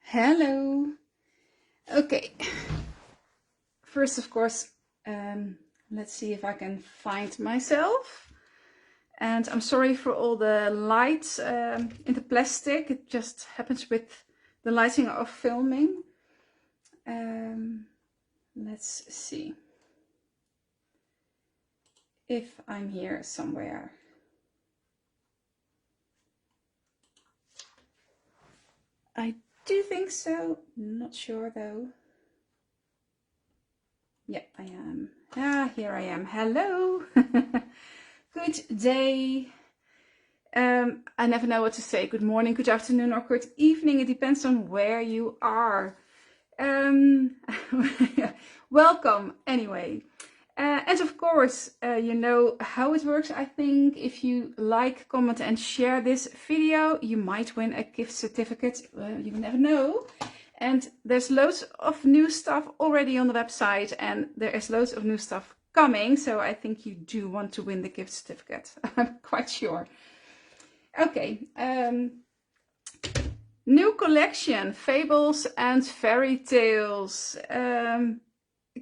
Hello. Okay. First, of course, let's see if I can find myself. And I'm sorry for all the lights in the plastic. It just happens with the lighting of filming. Let's see if I'm here somewhere. I do think so. Not sure though. Yeah, I am. Here I am. Hello. Good day. I never know what to say. Good morning, good afternoon, or good evening. It depends on where you are. Welcome anyway. And of course, you know how it works. I think if you like, comment and share this video, you might win a gift certificate. You never know. And there's loads of new stuff already on the website, and there is loads of new stuff coming. So I think you do want to win the gift certificate. I'm quite sure. Okay. New collection, Fables and Fairytales.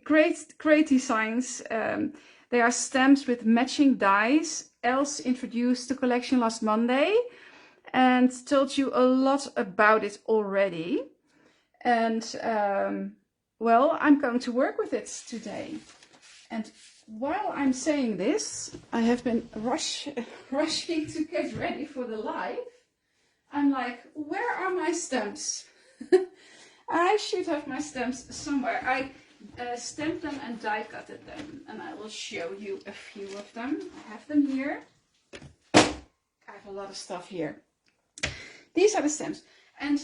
Great designs. They are stamps with matching dies. Els introduced the collection last Monday and told you a lot about it already. And well, I'm going to work with it today. And while I'm saying this, I have been rushing to get ready for the live. I'm like, where are my stamps? I should have my stamps somewhere. I stamped them and die cutted them, and I will show you a few of them. I have them here. I have a lot of stuff here. These are the stamps. And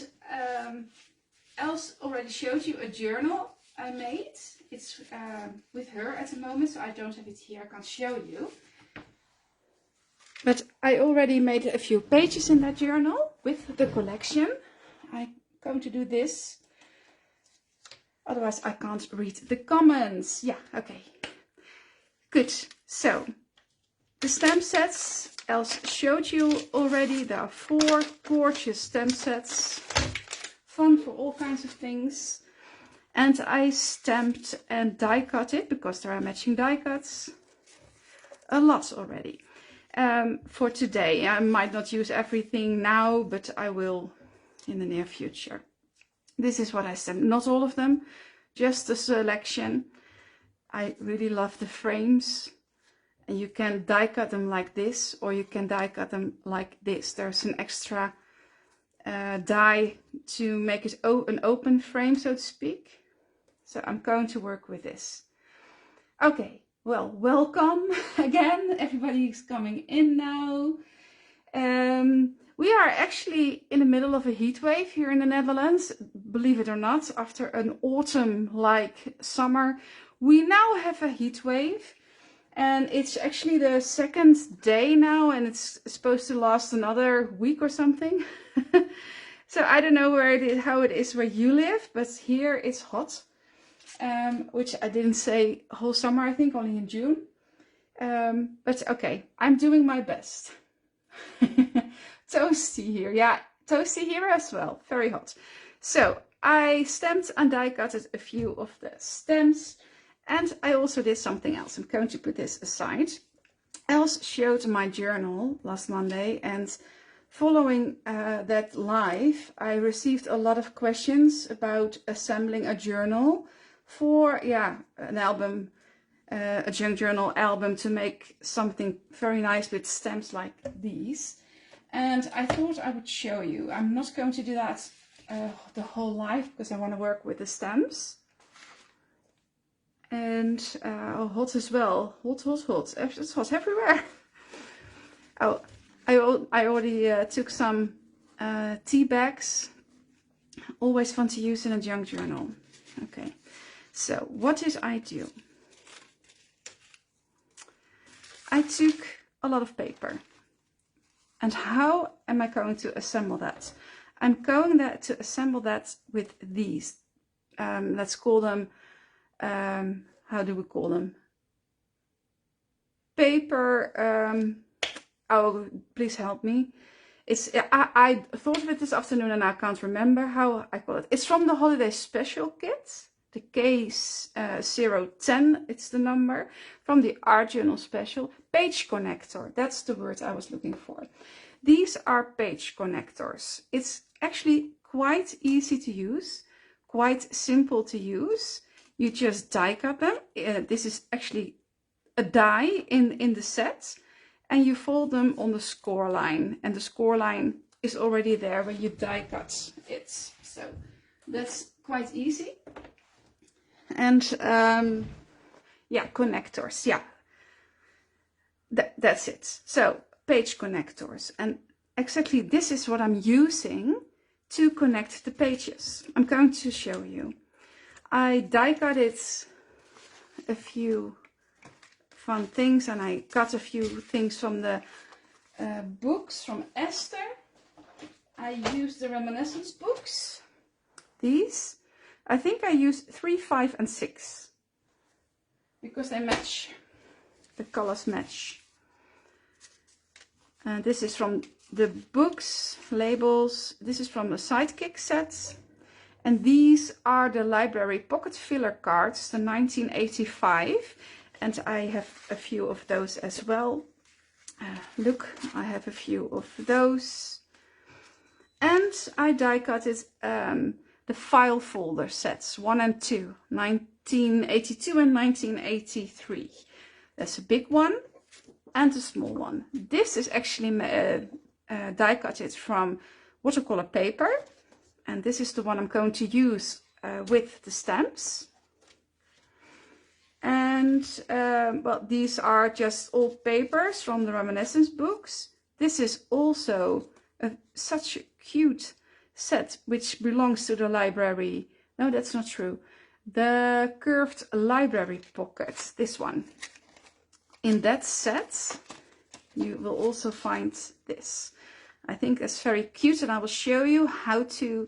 Els already showed you a journal I made. It's with her at the moment, so I don't have it here. I can't show you. But I already made a few pages in that journal with the collection. I'm going to do this. Otherwise I can't read the comments. Yeah, okay. Good. So, the stamp sets Els showed you already. There are 4 gorgeous stamp sets. Fun for all kinds of things. And I stamped and die cut it because there are matching die cuts. A lot already. For today. I might not use everything now, but I will in the near future. This is what I stamped. Not all of them, just a selection. I really love the frames. And you can die cut them like this, or you can die cut them like this. There's an extra die to make it an open frame, so to speak. So I'm going to work with this. Okay. Well, welcome again. Everybody's coming in now. We are actually in the middle of a heat wave here in the Netherlands. Believe it or not, after an autumn-like summer, we now have a heat wave. And it's actually the 2nd day now, and it's supposed to last another week or something. So I don't know how it is where you live, but here it's hot. Which I didn't say whole summer, I think only in June. But okay, I'm doing my best. Toasty here, yeah, toasty here as well, very hot. So I stamped and die cutted a few of the stamps, and I also did something else. I'm going to put this aside. Els showed my journal last Monday, and following that live, I received a lot of questions about assembling a journal for an album, a junk journal album, to make something very nice with stamps like these. And I thought I would show you. I'm not going to do that the whole life because I want to work with the stamps. And hot as well. Hot. It's hot everywhere. Oh, I already took some tea bags. Always fun to use in a junk journal. Okay. So, what did I do? I took a lot of paper. And how am I going to assemble that? I'm going to assemble that with these. Let's call them, how do we call them? Paper, oh, please help me. I thought of it this afternoon and I can't remember how I call it. It's from the holiday special kit, the case 010, it's the number, from the art journal special. Page connector, that's the word I was looking for. These are page connectors. It's actually quite easy to use, quite simple to use. You just die cut them. This is actually a die in the set, and you fold them on the score line, and the score line is already there when you die cut it. So that's quite easy. And yeah, connectors, yeah, that's it. So page connectors, and exactly this is what I'm using to connect the pages. I'm going to show you. I die cut it a few fun things, and I got a few things from the books from Esther. I used the reminiscence books, these. I think I used 3, 5 and 6 because they match, the colors match. And this is from the books, labels. This is from the Sidekick set. And these are the library pocket filler cards, the 1985. And I have a few of those as well. Look, I have a few of those. And I die cut it, the file folder sets 1 and 2, 1982 and 1983. That's a big one and a small one. This is actually die cut it from watercolor paper. And this is the one I'm going to use with the stamps. And well, these are just old papers from the reminiscence books. This is also such a cute set which belongs to the library. No, that's not true. The curved library pocket, this one. In that set you will also find this. I think that's very cute, and I will show you how to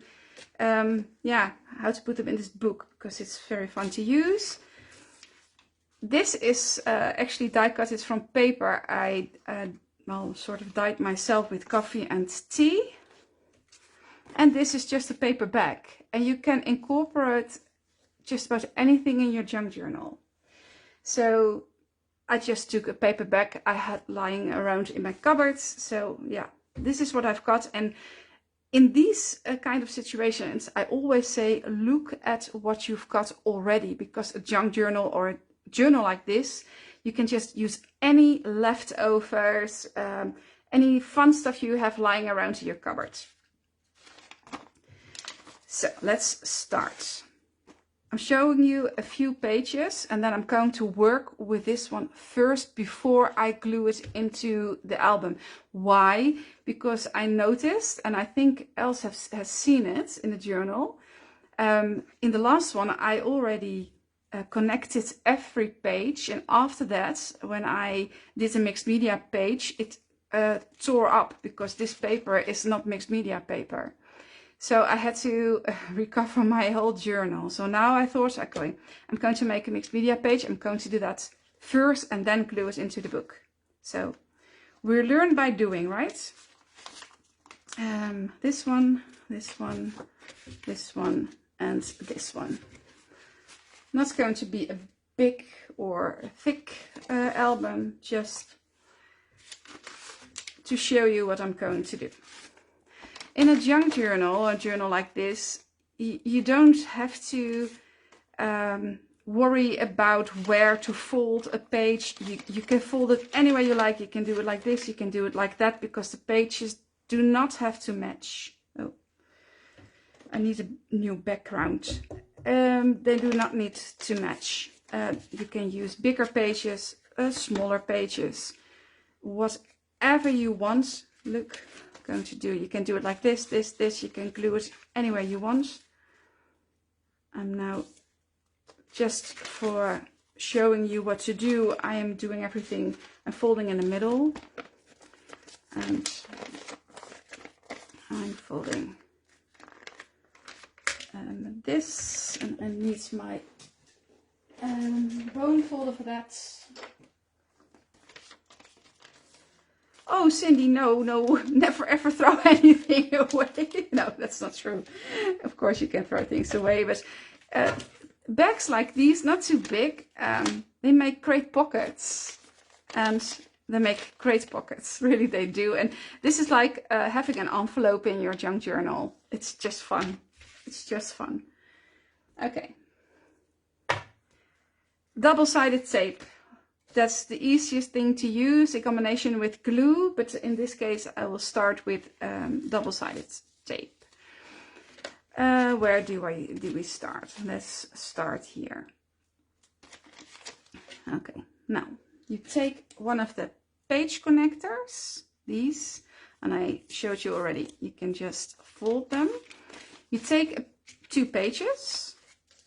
how to put them in this book because it's very fun to use. This is actually die cut it from paper. I well, sort of dyed myself with coffee and tea. And this is just a paper bag, and you can incorporate just about anything in your junk journal. So I just took a paper bag I had lying around in my cupboard. So yeah, this is what I've got. And in these kind of situations, I always say, look at what you've got already, because a junk journal or a journal like this, you can just use any leftovers, any fun stuff you have lying around in your cupboard. So let's start. I'm showing you a few pages, and then I'm going to work with this one first before I glue it into the album. Why? Because I noticed, and I think Els has seen it in the journal, in the last one I already connected every page, and after that, when I did a mixed media page, it tore up because this paper is not mixed media paper. So I had to recover my whole journal. So now I thought, okay, I'm going to make a mixed media page. I'm going to do that first and then glue it into the book. So we learn by doing, right? This one, this one, this one, and this one. Not going to be a big or a thick album, just to show you what I'm going to do. In a junk journal, a journal like this, you don't have to worry about where to fold a page. You can fold it any way you like. You can do it like this, you can do it like that, because the pages do not have to match. Oh, I need a new background. They do not need to match. You can use bigger pages, smaller pages, whatever you want. Look. Going to do, you can do it like this, this, you can glue it anywhere you want. I'm now, just for showing you what to do, I am doing everything, I'm folding in the middle, and I'm folding this, and I need my bone folder for that. oh, Cindy, no, never ever throw anything away. No, that's not true. Of course you can throw things away, but bags like these, not too big, they make great pockets. And they make great pockets, really they do. And this is like having an envelope in your junk journal. It's just fun. It's just fun. Okay. Double-sided tape. That's the easiest thing to use in combination with glue, but in this case I will start with double-sided tape. Where do we start? Let's start here. Okay, now you take one of the page connectors, these, and I showed you already, you can just fold them. You take 2 pages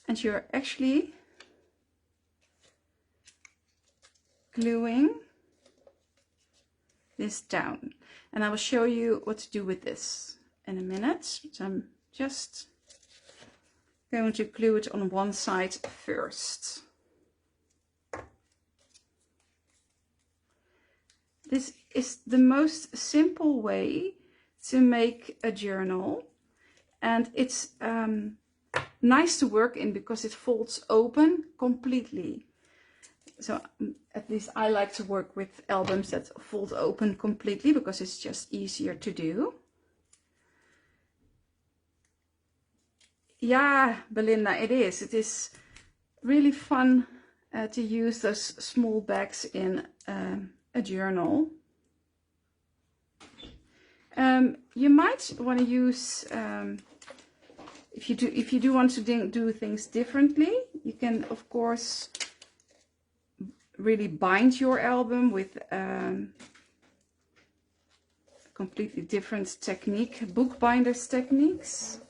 and you're actually gluing this down, and I will show you what to do with this in a minute. So I'm just going to glue it on one side first. This is the most simple way to make a journal, and it's nice to work in because it folds open completely. So at least I like to work with albums that fold open completely because it's just easier to do. Yeah, Belinda, it is. It is really fun to use those small bags in a journal. You might want to use, if you do want to do things differently, you can of course really bind your album with a completely different technique, bookbinders techniques.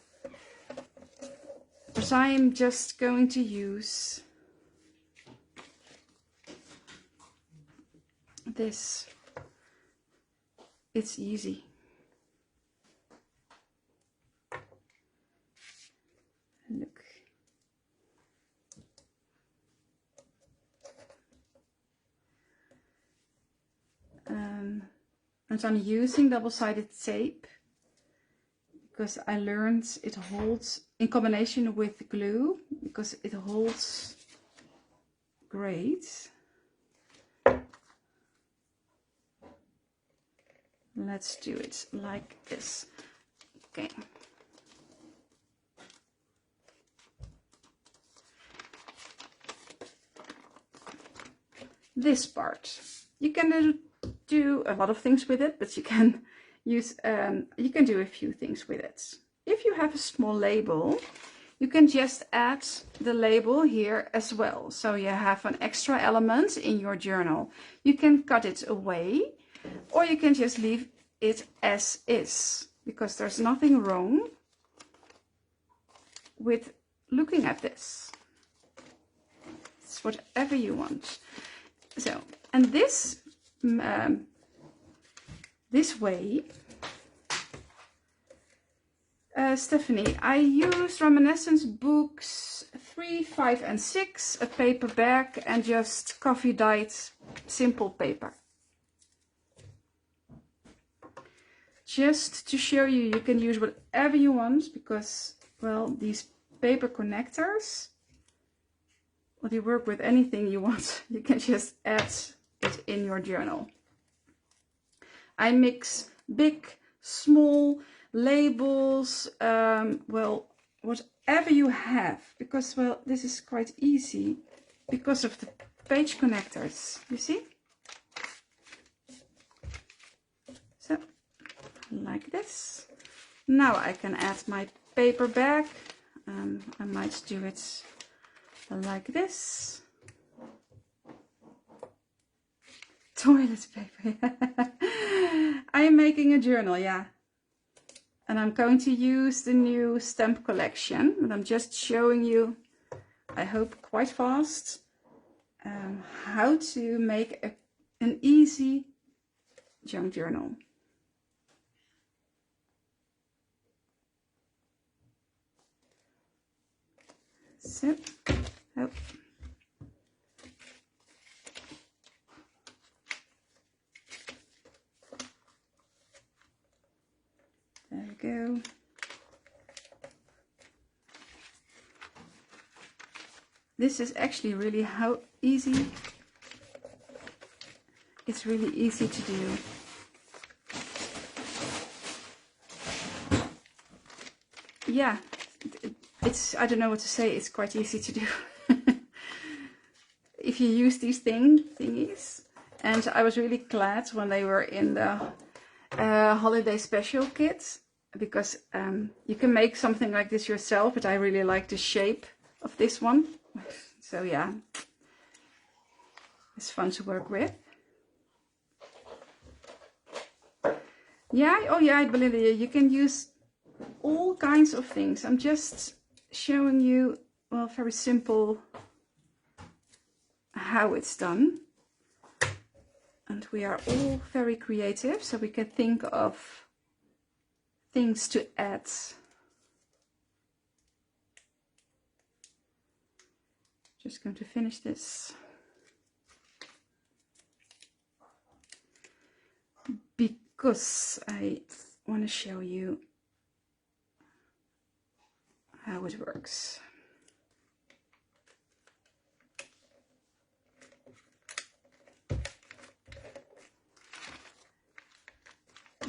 But I am just going to use this. It's easy. Look. And I'm using double-sided tape because I learned it holds in combination with glue, because it holds great. Let's do it like this. Okay. This part, you can do a lot of things with it, but you can use you can do a few things with it. If you have a small label, you can just add the label here as well, so you have an extra element in your journal. You can cut it away, or you can just leave it as is, because there's nothing wrong with looking at this. It's whatever you want. So, and this this way, Stephanie, I used Reminiscence books 3, 5 and 6, a paper bag, and just coffee dyed simple paper. Just to show you, you can use whatever you want, because, well, these paper connectors, well, you work with anything you want. You can just add it in your journal. I mix big, small labels, well, whatever you have, because, well, this is quite easy because of the page connectors, you see? So, like this. Now I can add my paper bag. I might do it like this. Toilet paper. I am making a journal, yeah. And I'm going to use the new stamp collection. And I'm just showing you, I hope quite fast, how to make an easy junk journal. So, oh. this is actually really how easy. It's really easy to do. Yeah, it's, I don't know what to say, it's quite easy to do. If you use these thingies. And I was really glad when they were in the holiday special kit, because you can make something like this yourself, but I really like the shape of this one. So yeah, it's fun to work with. Yeah, oh yeah, Belinda, you can use all kinds of things. I'm just showing you, well, very simple how it's done. And we are all very creative, so we can think of things to add. Just going to finish this. Because I want to show you how it works.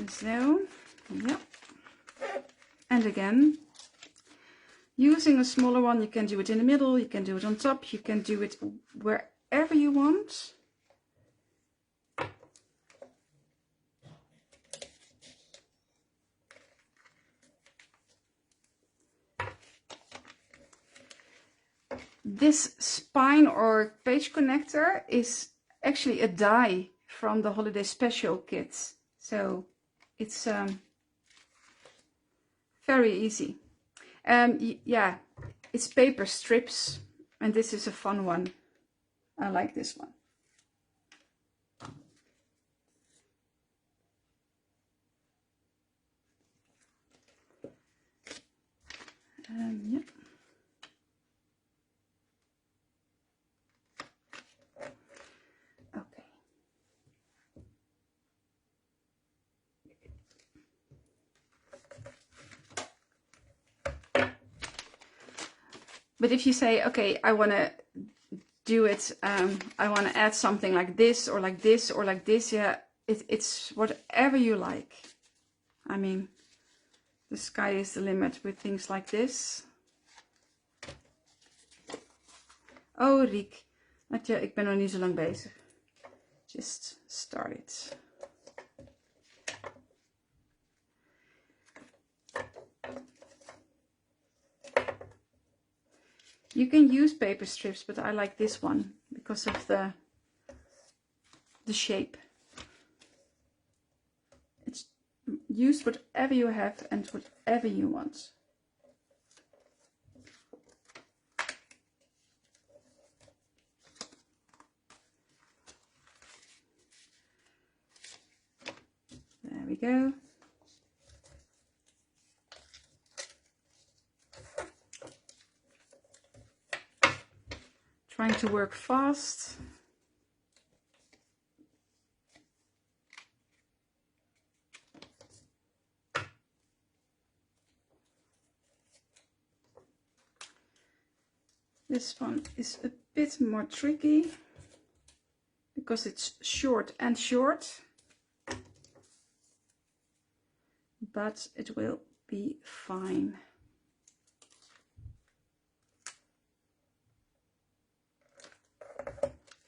So, yeah. And again, using a smaller one, you can do it in the middle, you can do it on top, you can do it wherever you want. This spine or page connector is actually a die from the holiday special kit. So it's very easy. Yeah, it's paper strips, and this is a fun one. I like this one. Yeah. Okay. But if you say, okay, I want to do it, I want to add something like this or like this or like this, yeah, it's whatever you like. I mean, the sky is the limit with things like this. Oh, Riek, Natja, ik ben nog niet zo lang bezig. Just start it. You can use paper strips, but I like this one because of the shape. It's use whatever you have and whatever you want. There we go. Trying to work fast. This one is a bit more tricky because it's short and short, but it will be fine.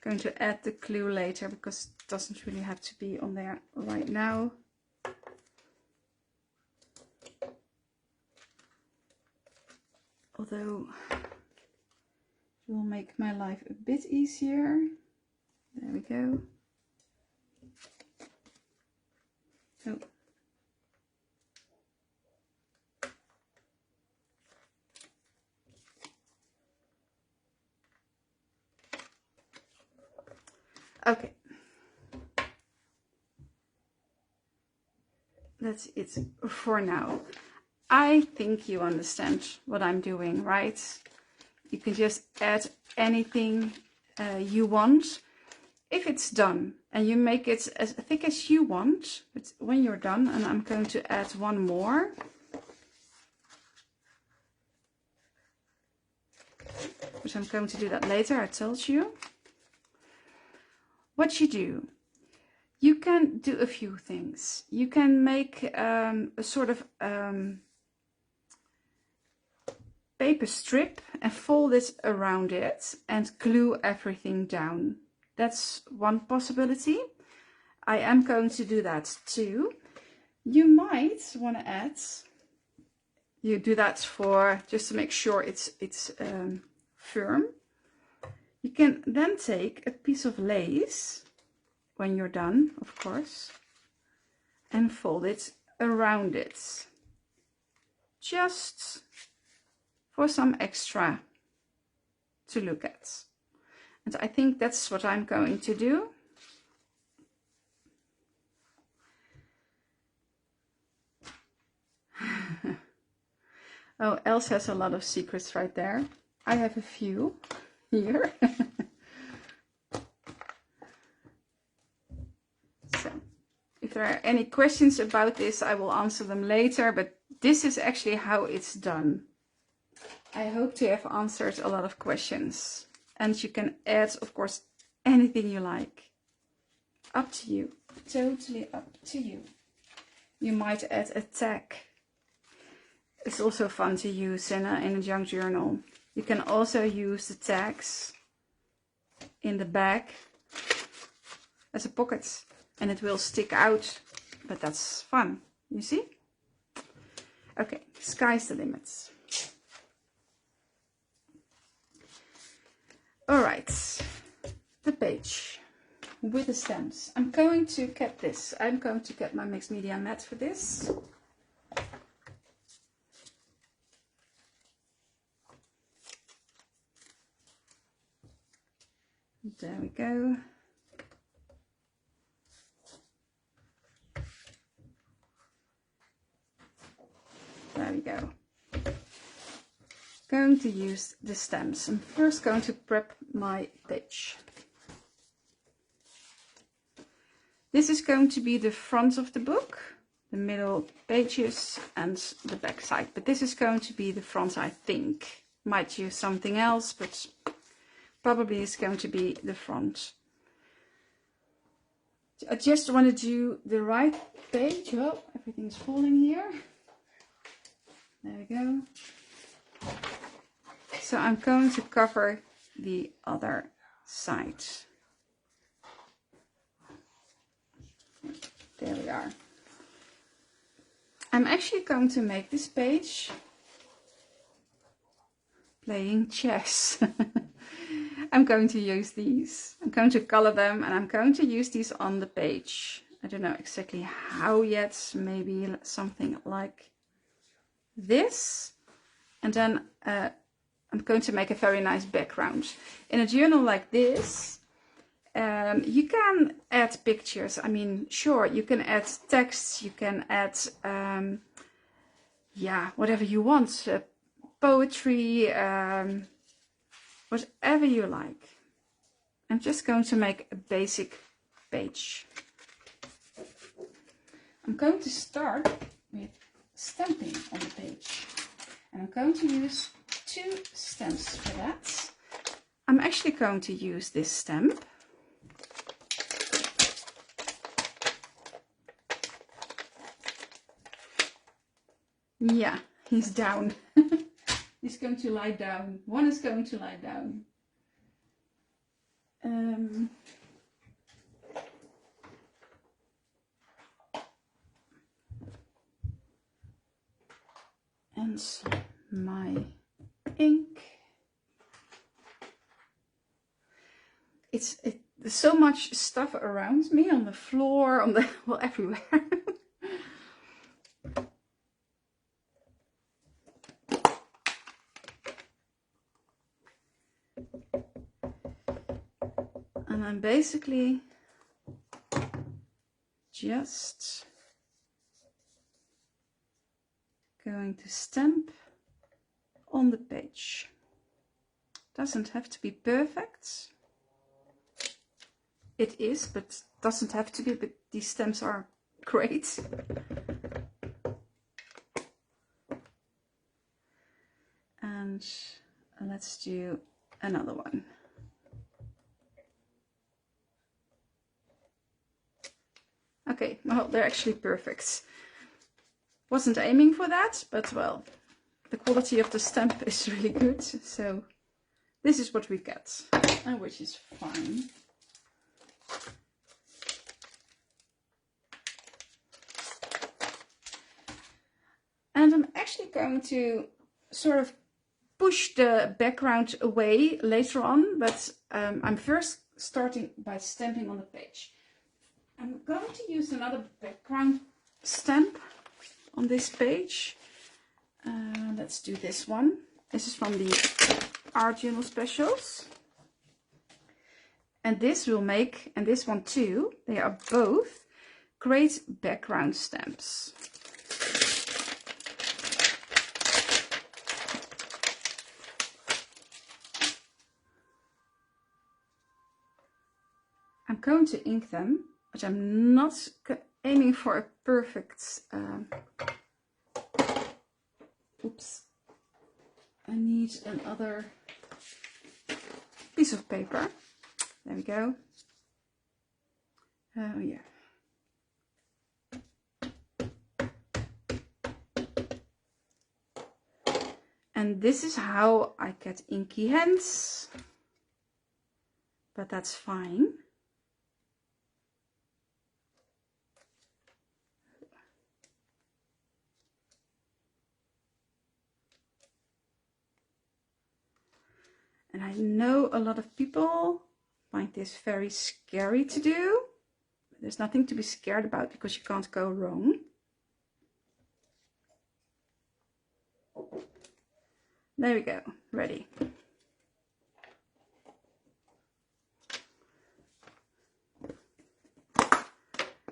Going to add the clue later because it doesn't really have to be on there right now. Although it will make my life a bit easier. There we go. Oh. Okay. That's it for now. I think you understand what I'm doing, right? You can just add anything you want. If it's done and you make it as thick as you want, but when you're done, and I'm going to add one more. but I'm going to do that later, I told you. What you do, you can do a few things. You can make a sort of paper strip and fold it around it and glue everything down. That's one possibility. I am going to do that too. You might want to add, you do that for just to make sure it's firm. You can then take a piece of lace when you're done, of course, and fold it around it, just for some extra to look at. And I think that's what I'm going to do. Oh, Els has a lot of secrets right there. I have a few here. So, if there are any questions about this, I will answer them later, but this is actually how it's done. I hope to have answered a lot of questions. And you can add, of course, anything you like. Up to you. Totally up to you. You might add a tag. It's also fun to use in a junk journal. You can also use the tags in the back as a pocket, and it will stick out, but that's fun, you see? Okay, sky's the limit. All right, the page with the stamps. I'm going to get this. I'm going to get my mixed media mat for this. There we go. There we go. Going to use the stamps. I'm first going to prep my page. This is going to be the front of the book, the middle pages and the back side. But this is going to be the front, I think. Might use something else, but probably it's going to be the front. I just want to do the right page. Oh, everything's falling here. There we go. So I'm going to cover the other side. There we are. I'm actually going to make this page playing chess. I'm going to use these. I'm going to color them and I'm going to use these on the page. I don't know exactly how yet. Maybe something like this. And then I'm going to make a very nice background. In a journal like this, you can add pictures. I mean, sure, you can add text, you can add, yeah, whatever you want. Poetry, whatever you like. I'm just going to make a basic page. I'm going to start with stamping on the page. And I'm going to use 2 stamps for that. I'm actually going to use this stamp. Yeah, he's down. He's going to lie down. One is going to lie down. And my ink. There's so much stuff around me on the floor, on the, well, everywhere. And I'm basically just going to stamp on the page. Doesn't have to be perfect. It is, but doesn't have to be, but these stamps are great. And let's do another one. Okay, well, they're actually perfect. Wasn't aiming for that, but well, the quality of the stamp is really good. So this is what we get, which is fine. And I'm actually going to sort of push the background away later on, but I'm first starting by stamping on the page. I'm going to use another background stamp on this page. Let's do this one. This is from the Art Journal Specials. And this will make, and this one too, they are both great background stamps. I'm going to ink them, but I'm not aiming for a perfect, oops, I need another piece of paper. There we go. Oh yeah. And this is how I get inky hands, but that's fine. And I know a lot of people find this very scary to do. But there's nothing to be scared about because you can't go wrong. There we go, ready.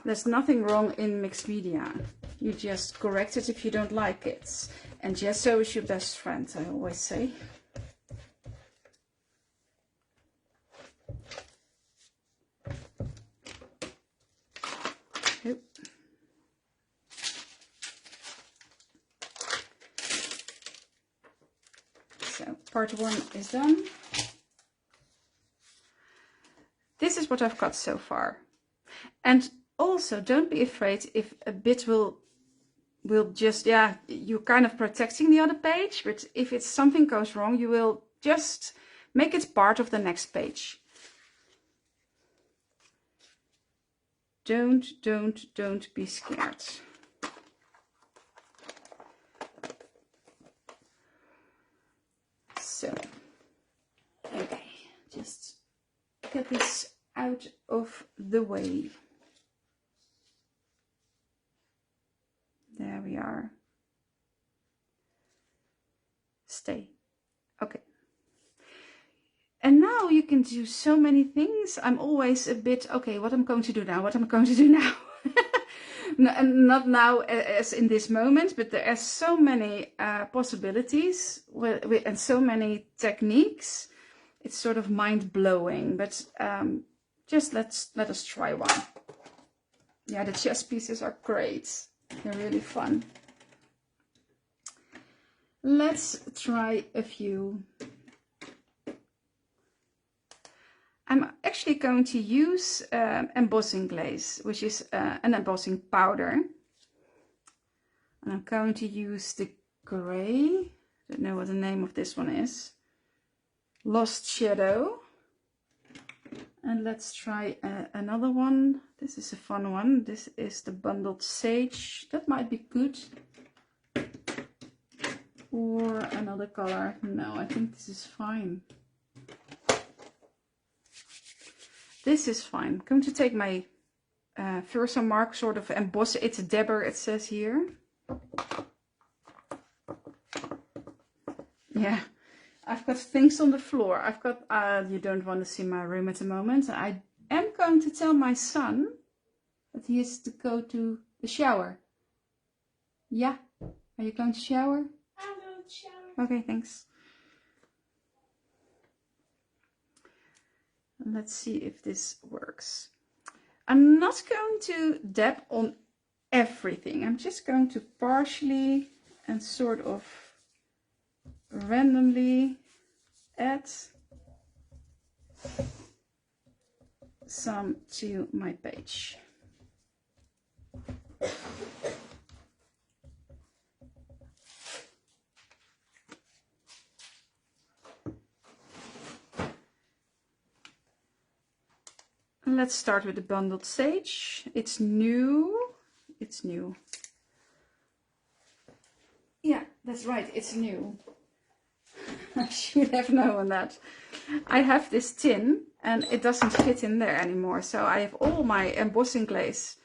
There's nothing wrong in mixed media. You just correct it if you don't like it. And gesso is your best friend, I always say. So part one is done. This is what I've got so far. And also don't be afraid if a bit will just, yeah, you're kind of protecting the other page, but if it's something goes wrong, you will just make it part of the next page. Don't be scared. So, okay, just get this out of the way. There we are. Stay. Okay. And now you can do so many things. I'm always a bit, okay, what I'm going to do now? What am I going to do now? Not now as in this moment, but there are so many possibilities and so many techniques. It's sort of mind-blowing, but just let us try one. Yeah, the chess pieces are great. They're really fun. Let's try a few. I'm actually going to use embossing glaze, which is an embossing powder. And I'm going to use the gray. I don't know what the name of this one is. Lost Shadow. And let's try another one. This is a fun one. This is the Bundled Sage. That might be good. Or another color. No, I think this is fine. This is fine. I'm going to take my Versa mark, sort of emboss it. It's a dabber, it says here. Yeah, I've got things on the floor. I've got, you don't want to see my room at the moment. I am going to tell my son that he has to go to the shower. Yeah, are you going to shower? I'm going to shower. Okay, thanks. Let's see if this works. I'm not going to dab on everything. I'm just going to partially and sort of randomly add some to my page. Let's start with the bundled sage. It's new. It's new. Yeah, that's right. It's new. I should have known that. I have this tin and it doesn't fit in there anymore. So I have all my embossing glaze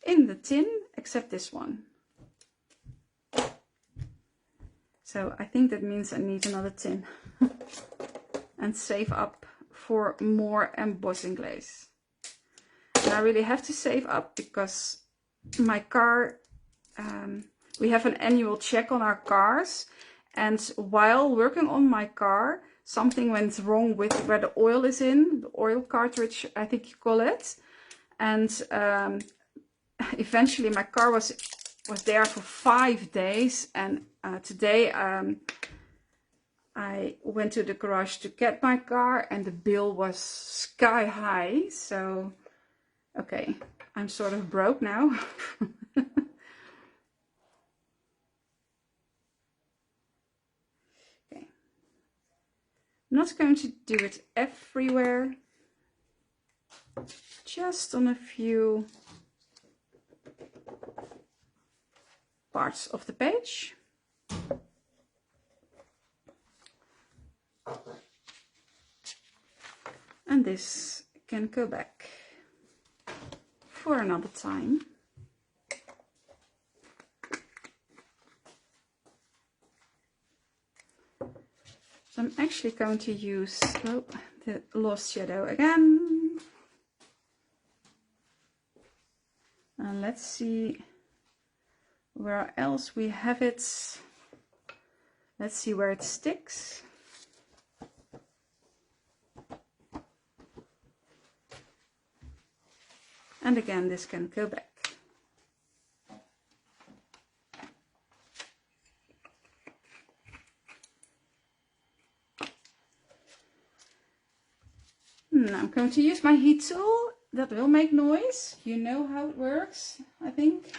in the tin except this one. So I think that means I need another tin and save up for more embossing glaze. And I really have to save up because my car, we have an annual check on our cars, and while working on my car, something went wrong with where the oil is in, the oil cartridge, I think you call it. And eventually my car was there for 5 days, and today I went to the garage to get my car and the bill was sky high. So okay, I'm sort of broke now. Okay. I'm not going to do it everywhere, just on a few parts of the page. And this can go back for another time. So I'm actually going to use the Lost Shadow again. And let's see where else we have it. Let's see where it sticks. And again, this can go back. Now I'm going to use my heat tool. That will make noise. You know how it works, I think.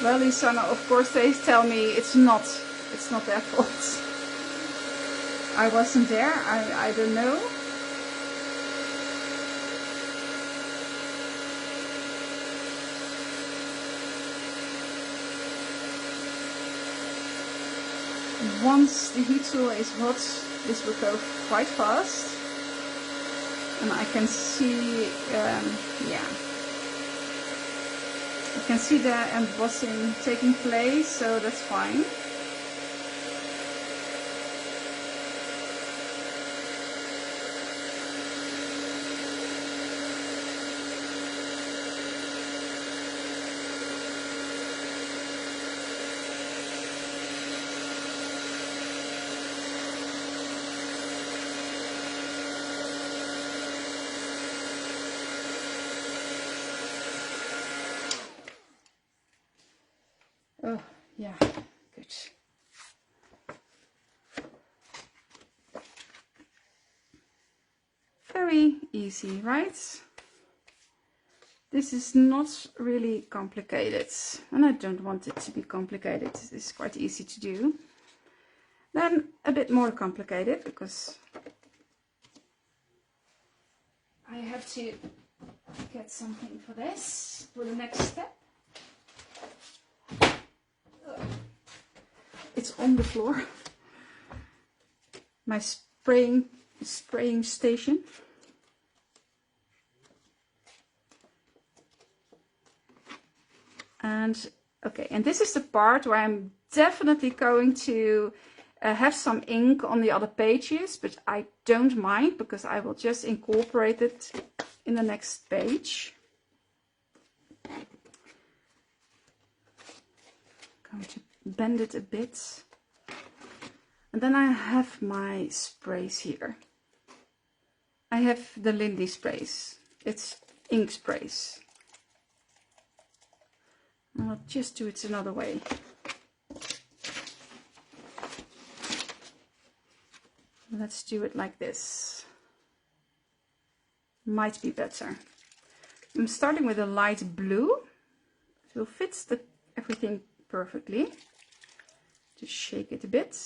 Well, Lisanna, of course they tell me it's not their fault. I wasn't there, I don't know. Once the heat tool is hot, this will go quite fast. And I can see, yeah. You can see the embossing taking place, so that's fine. Oh, yeah, good. Very easy, right? This is not really complicated, and I don't want it to be complicated. This is quite easy to do. Then a bit more complicated, because I have to get something for this, for the next step. It's on the floor. My spraying station. And okay, and this is the part where I'm definitely going to have some ink on the other pages, but I don't mind because I will just incorporate it in the next page. Going to bend it a bit. And then I have my sprays here. I have the Lindy sprays. It's ink sprays. I'll just do it another way. Let's do it like this. Might be better. I'm starting with a light blue. It will fit everything perfectly. Just shake it a bit.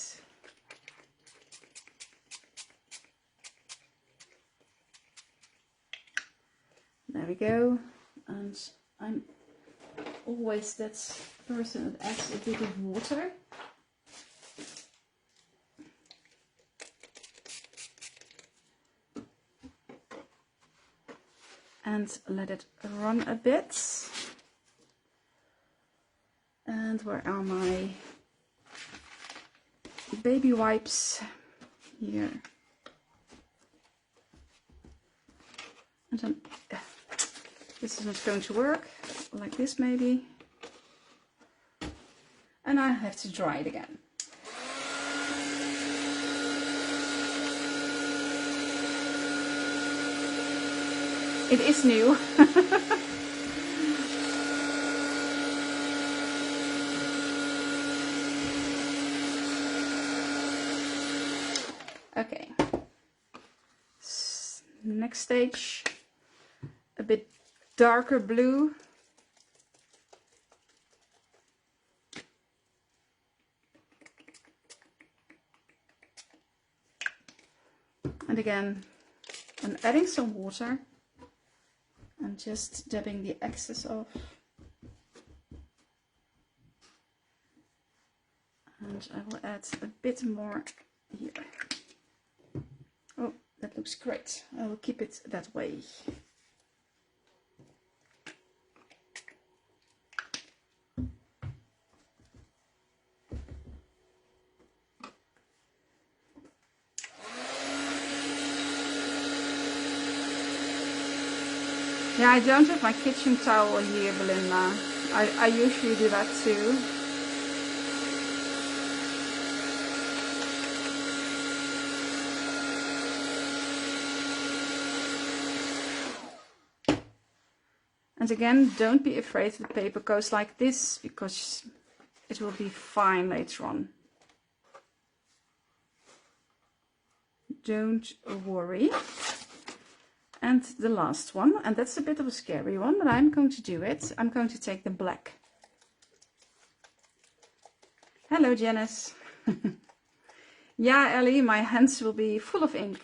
There we go. And I'm always that person that adds a bit of water. And let it run a bit. And where are my baby wipes? Here. And then this is not going to work. Like this maybe. And I have to dry it again. It is new. Okay. Next stage, a bit darker blue. And again, I'm adding some water. And just dabbing the excess off. And I will add a bit more here. Oh, that looks great. I will keep it that way. Yeah, I don't have my kitchen towel here, Belinda. I usually do that too. And again, don't be afraid the paper goes like this, because it will be fine later on. Don't worry. And the last one, and that's a bit of a scary one, but I'm going to do it. I'm going to take the black. Hello, Janice. Yeah, Ellie, my hands will be full of ink,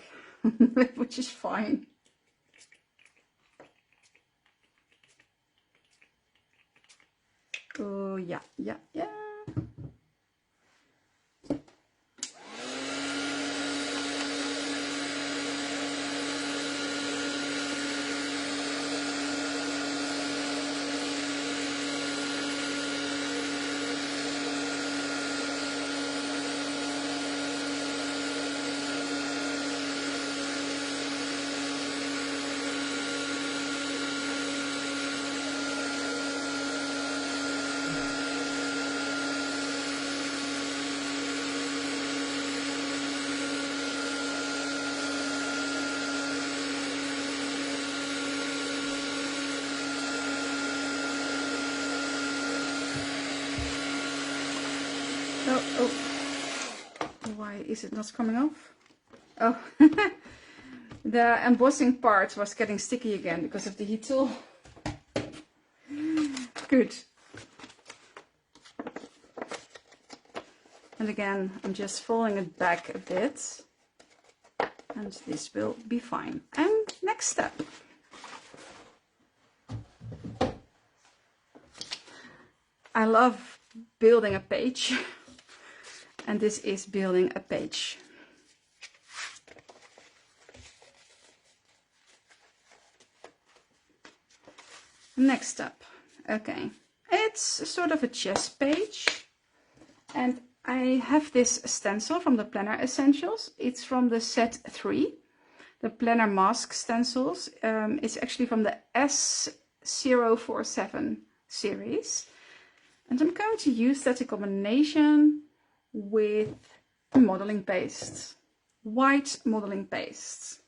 which is fine. Oh, yeah. Oh, why is it not coming off? Oh, the embossing part was getting sticky again because of the heat tool. Good. And again, I'm just folding it back a bit, and this will be fine. And next step. I love building a page. And this is building a page. Next step. Okay, it's sort of a chess page, and I have this stencil from the Planner Essentials. It's from the set 3, the Planner Mask stencils. It's actually from the S047 series, and I'm going to use that in combination with modeling paste, white modeling paste.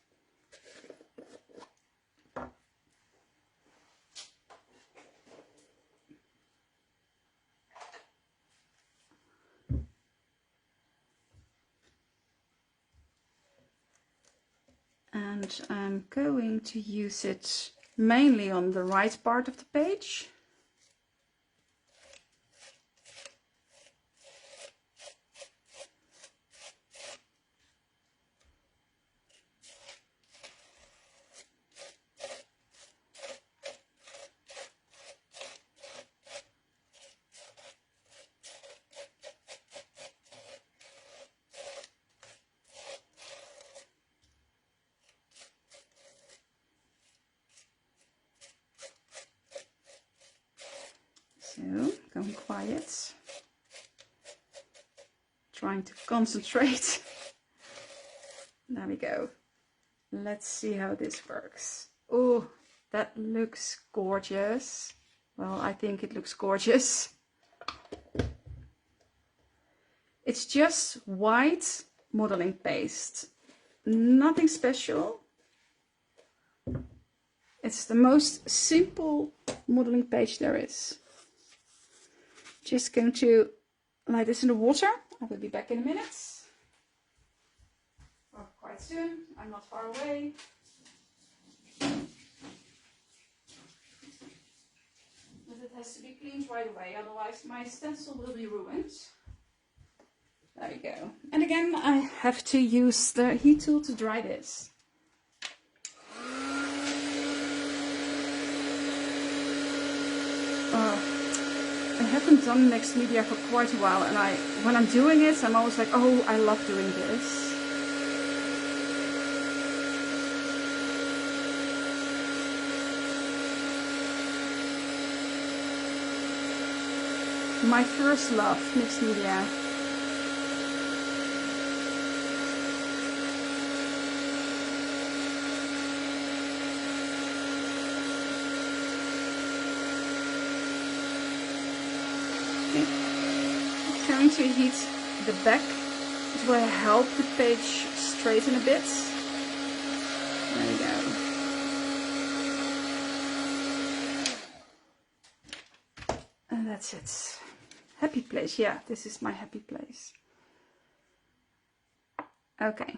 and I'm going to use it mainly on the right part of the page. So, going quiet. Trying to concentrate. There we go. Let's see how this works. Oh, that looks gorgeous. Well, I think it looks gorgeous. It's just white modeling paste. Nothing special. It's the most simple modeling page there is. Just going to lay this in the water. I will be back in a minute. Or quite soon. I'm not far away. But it has to be cleaned right away, otherwise my stencil will be ruined. There we go. And again, I have to use the heat tool to dry this. I haven't done mixed media for quite a while, and when I'm doing it, I'm always like, oh, I love doing this. My first love, mixed media. Going to heat the back. It will help the page straighten a bit. There we go. And that's it. Happy place. Yeah, this is my happy place. Okay.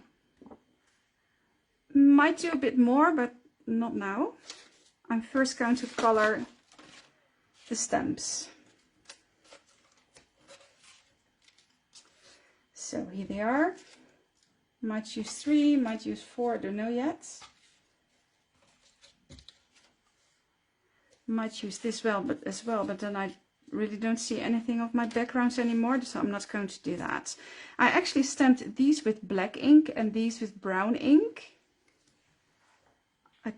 Might do a bit more, but not now. I'm first going to color the stems. So here they are. Might use 3, might use 4, I don't know yet. Might use this as well, but then I really don't see anything of my backgrounds anymore, so I'm not going to do that. I actually stamped these with black ink and these with brown ink. I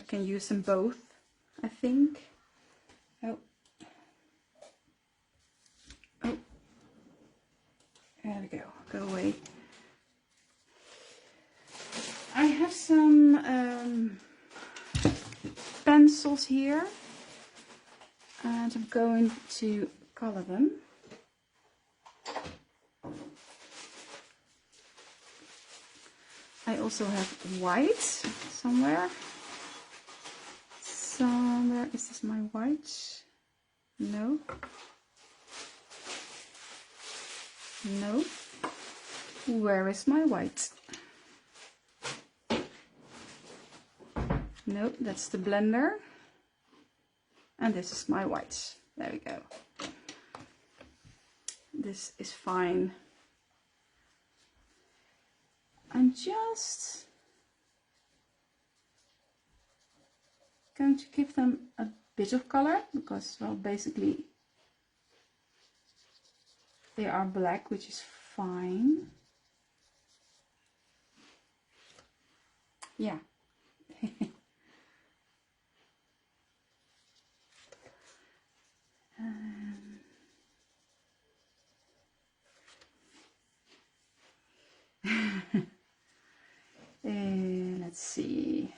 can use them both, I think. Oh. Oh. There we go. Go away. I have some pencils here, and I'm going to color them. I also have white somewhere. Somewhere, is this my white? No. No. Where is my white? No, that's the blender. And this is my white. There we go. This is fine. I'm just going to give them a bit of color because, well, basically they are black, which is fine. Yeah. Let's see.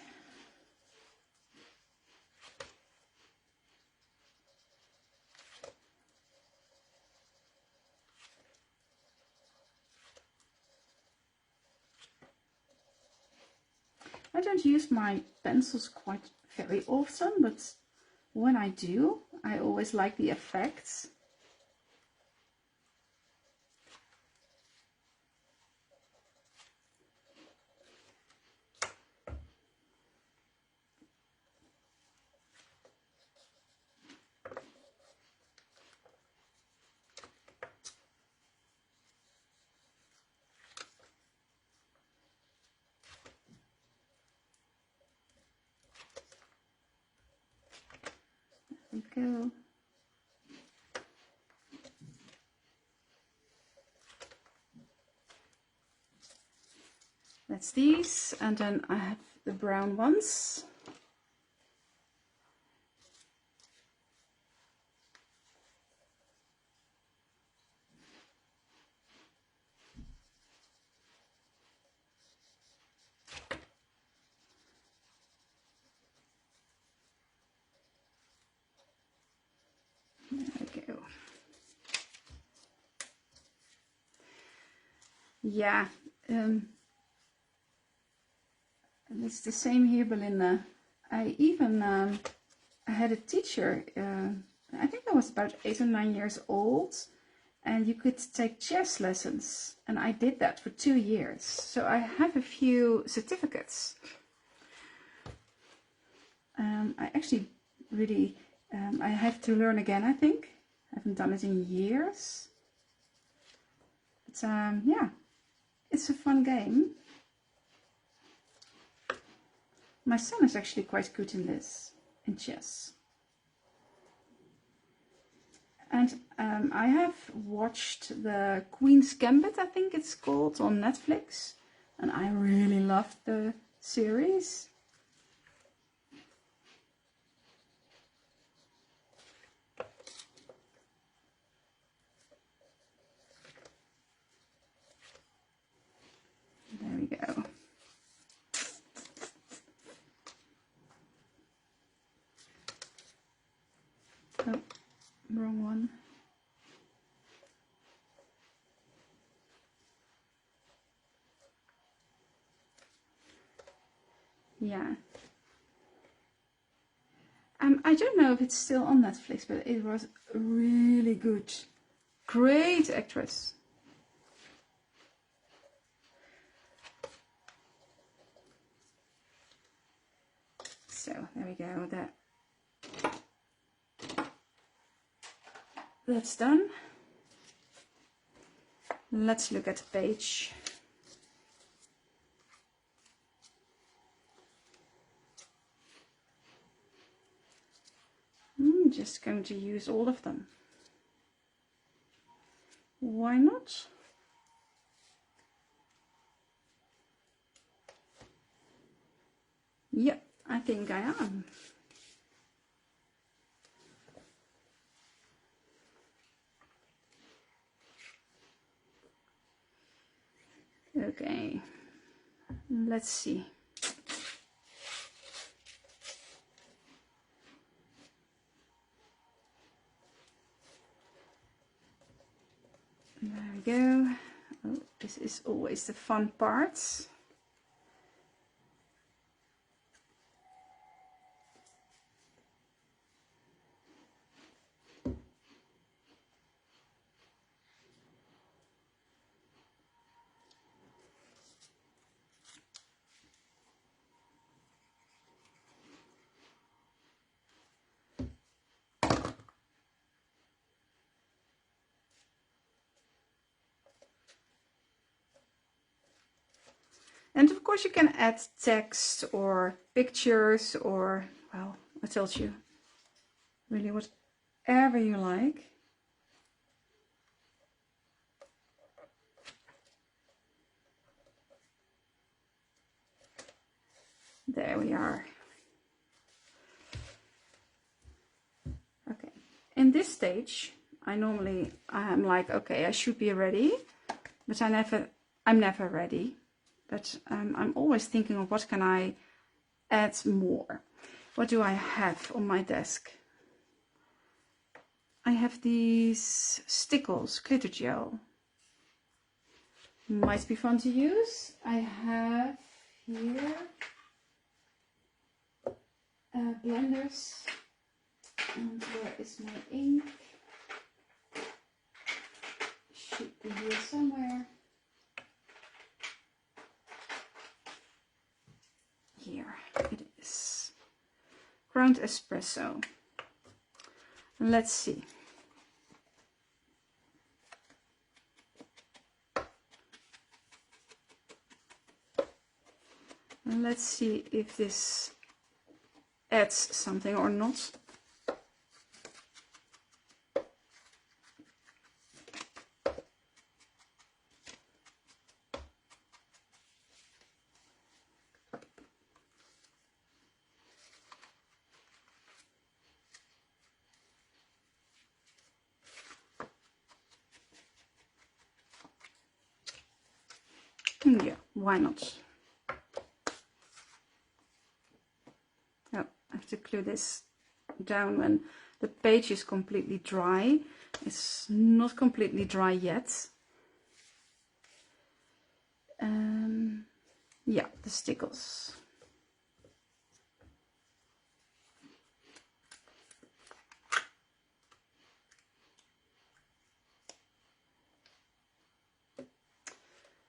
I don't use my pencils quite very often, but when I do, I always like the effects. we go. That's these, and then I have the brown ones. There we go. Yeah, and it's the same here, Belinda. I even I had a teacher, I think I was about 8 or 9 years old, and you could take chess lessons, and I did that for 2 years. So I have a few certificates. I actually really, I have to learn again, I think. I haven't done it in years. But yeah, it's a fun game. My son is actually quite good in this, in chess. And I have watched the Queen's Gambit, I think it's called, on Netflix. And I really loved the series. There we go. Oh, wrong one. Yeah. I don't know if it's still on Netflix, but it was really good. Great actress. So there we go. That's done. Let's look at the page. I'm just going to use all of them. Why not? Yep, I think I am. Okay, let's see. There we go. Oh, this is always the fun part. And of course you can add text or pictures or, well, I told you, really whatever you like. There we are. Okay, in this stage, I'm like, okay, I should be ready, but I'm never ready. But I'm always thinking of what can I add more. What do I have on my desk? I have these stickles, glitter gel. Might be fun to use. I have here blenders. And where is my ink? Should be here somewhere. Here it is. Ground espresso. Let's see. Let's see if this adds something or not. Yeah, why not? Oh, I have to glue this down when the page is completely dry. It's not completely dry yet. Yeah, the stickles.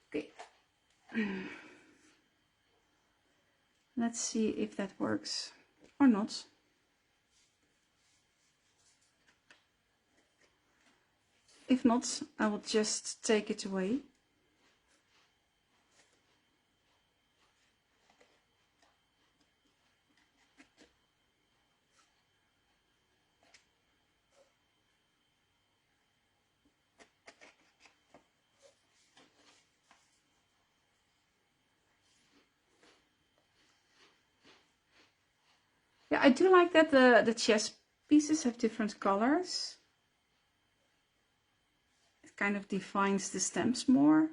Okay. Let's see if that works or not. If not, I will just take it away. Yeah, I do like that the chess pieces have different colors. It kind of defines the stamps more.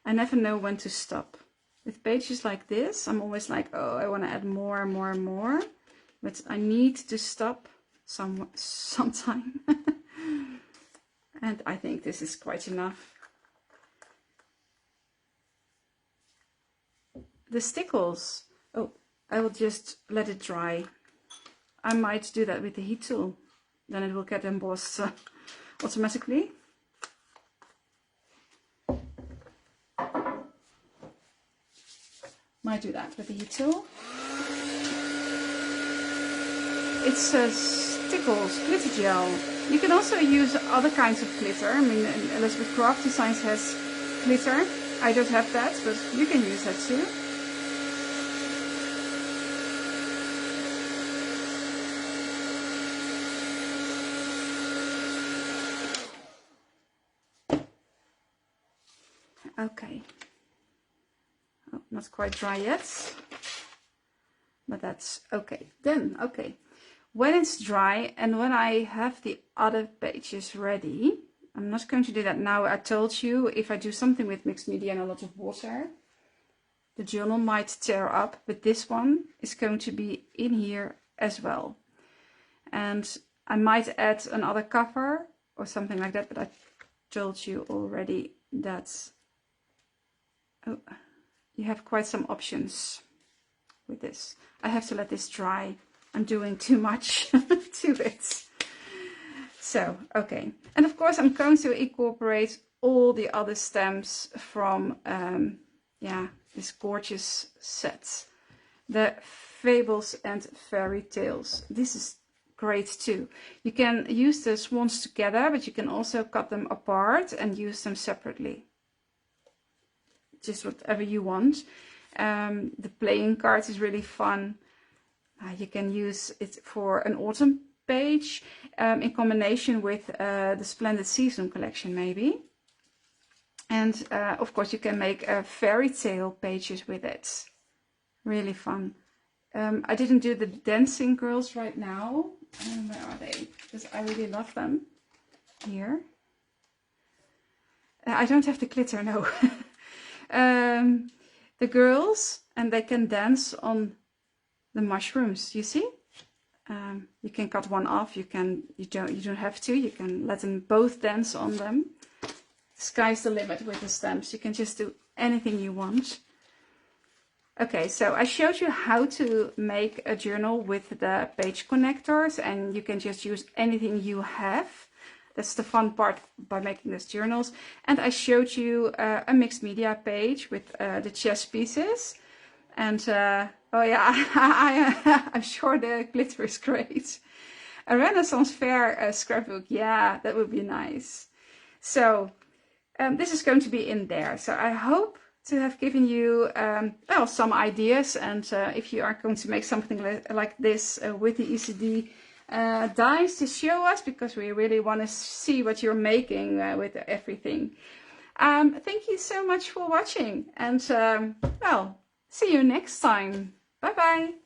I never know when to stop. With pages like this, I'm always like, oh, I want to add more and more and more. But I need to stop sometime. And I think this is quite enough. The stickles, oh, I will just let it dry. I might do that with the heat tool. Then it will get embossed automatically. Might do that with the heat tool. It's stickles, glitter gel. You can also use other kinds of glitter. I mean, Elizabeth Craft Designs has glitter. I don't have that, but you can use that too. Okay. Oh, not quite dry yet, but that's okay. Then, okay. When it's dry and when I have the other pages ready, I'm not going to do that now. I told you if I do something with mixed media and a lot of water, the journal might tear up, but this one is going to be in here as well. And I might add another cover or something like that, but I told you already that you have quite some options with this. I have to let this dry. I'm doing too much to it. So, okay. And of course, I'm going to incorporate all the other stamps from, yeah, this gorgeous set. The Fables and Fairytales. This is great too. You can use the swans together, but you can also cut them apart and use them separately. Just whatever you want. The playing cards is really fun. You can use it for an autumn page in combination with the Splendid Season collection maybe. And of course you can make fairy tale pages with it. Really fun. I didn't do the dancing girls right now. Where are they? Because I really love them. Here. I don't have the glitter, no. The girls, and they can dance on the mushrooms, you see? You can cut one off, you don't have to, you can let them both dance on them. Sky's the limit with the stamps, you can just do anything you want. Okay, so I showed you how to make a journal with the page connectors, and you can just use anything you have. That's the fun part by making these journals. And I showed you a mixed media page with the chess pieces. And oh yeah, I'm sure the glitter is great. A Renaissance Fair scrapbook, yeah, that would be nice. So this is going to be in there. So I hope to have given you well, some ideas. And if you are going to make something like this with the ECD dies, to show us, because we really want to see what you're making with everything. Thank you so much for watching, and well, see you next time. Bye bye.